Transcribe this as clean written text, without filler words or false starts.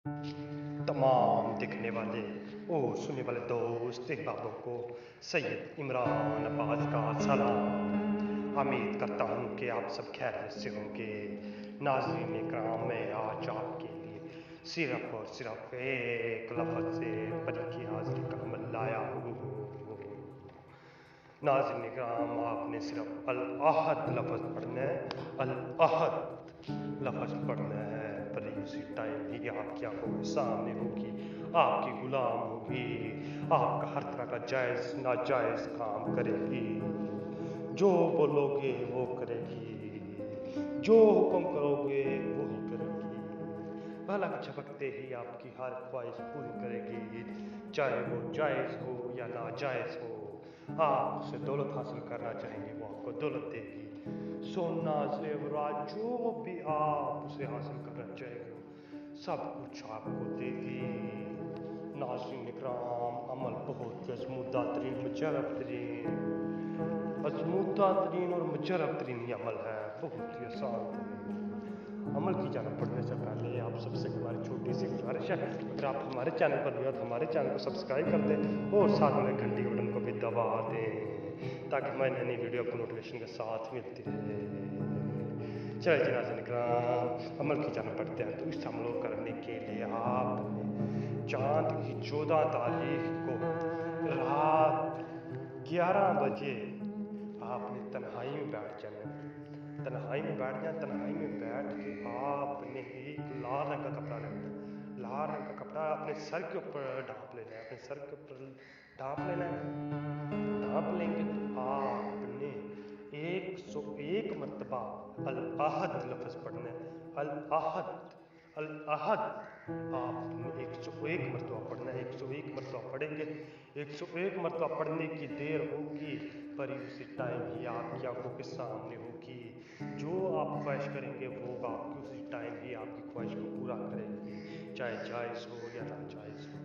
तमाम देखने वाले और सुनने वाले दोस्त अहबाबों को सैयद इमरान अब्बास का सलाम। उम्मीद करता हूँ कि आप सब खैरियत से होंगे। नाज़रीन इकराम, मैं आज आपके लिए सिर्फ और सिर्फ एक लफ्ज़ से बरी की हाज़िरी का अमल लाया हूँ। नाज़रीन इकराम, आपने सिर्फ अल अहद लफ्ज़ पढ़ना है, अल अहद लफ्ज़ पढ़ना है। बड़ी उसी टाइम ही आपकी आंखों के सामने होगी, आपकी गुलाम होगी, आपका हर तरह का जायज़ नाजायज़ काम करेगी। जो बोलोगे वो करेगी, जो हुक्म करोगे वो ही करेगी। पलक झपकते ही आपकी हर ख्वाहिश पूरी करेगी, चाहे वो जायज़ हो या नाजायज़ हो। आप उसे दौलत हासिल करना चाहेंगे, वो आपको दौलत देगी। सोना ज़ेवरात जो भी आप उसे हासिल करना चाहेंगे, सब कुछ आपको देगी। नाज़रीन इकराम, अमल बहुत ही अज़मूदा तरीन, मुजर्रब तरीन, अज़मूदा तरीन और मुजर्रब तरीन ये अमल है, बहुत ही आसान तरीन। अमल की जानब बढ़ने से पहले आप सबसे हमारी छोटी सी गुजारिश है, अगर आप हमारे चैनल पर नहीं हो तो हमारे चैनल को सब्सक्राइब कर दें और साथ में घंटी के बटन को भी दबा दें, ताकि हमारी नई नई वीडियो आपको नोटिफिकेशन के साथ मिलती रहे। चलिए जी नाज़रीन इकराम, अमल की जानब बढ़ते हैं। तो इस अमल को करने के लिए आपने चाँद की 14 तारीख को रात 11 बजे आपने तन्हाई में बैठ जाना है। तन्हाई में बैठ जाए, तन्हाई में बैठ के आपने एक लाल रंग का कपड़ा लेना है। लाल रंग का कपड़ा अपने सर के ऊपर ढाँप लेना है, अपने सर के ऊपर ढाँप लेना है। ढाँप लेंगे तो आपने 101 मरतबा अल अहद लफ्ज़ पढ़ना है। अल अहद, अल अहद आपने 101 मरतबा पढ़ना है। 101 मरतबा पढ़ेंगे, 101 मरतबा पढ़ने की देर होगी, पर उसी टाइम ही आपकी आंखों के सामने होगी। जो आप ख्वाहिश करेंगे वो आपकी उसी टाइम ही आपकी ख्वाहिश को पूरा करेगी, चाहे जायज़ हो या नाजायज़ हो।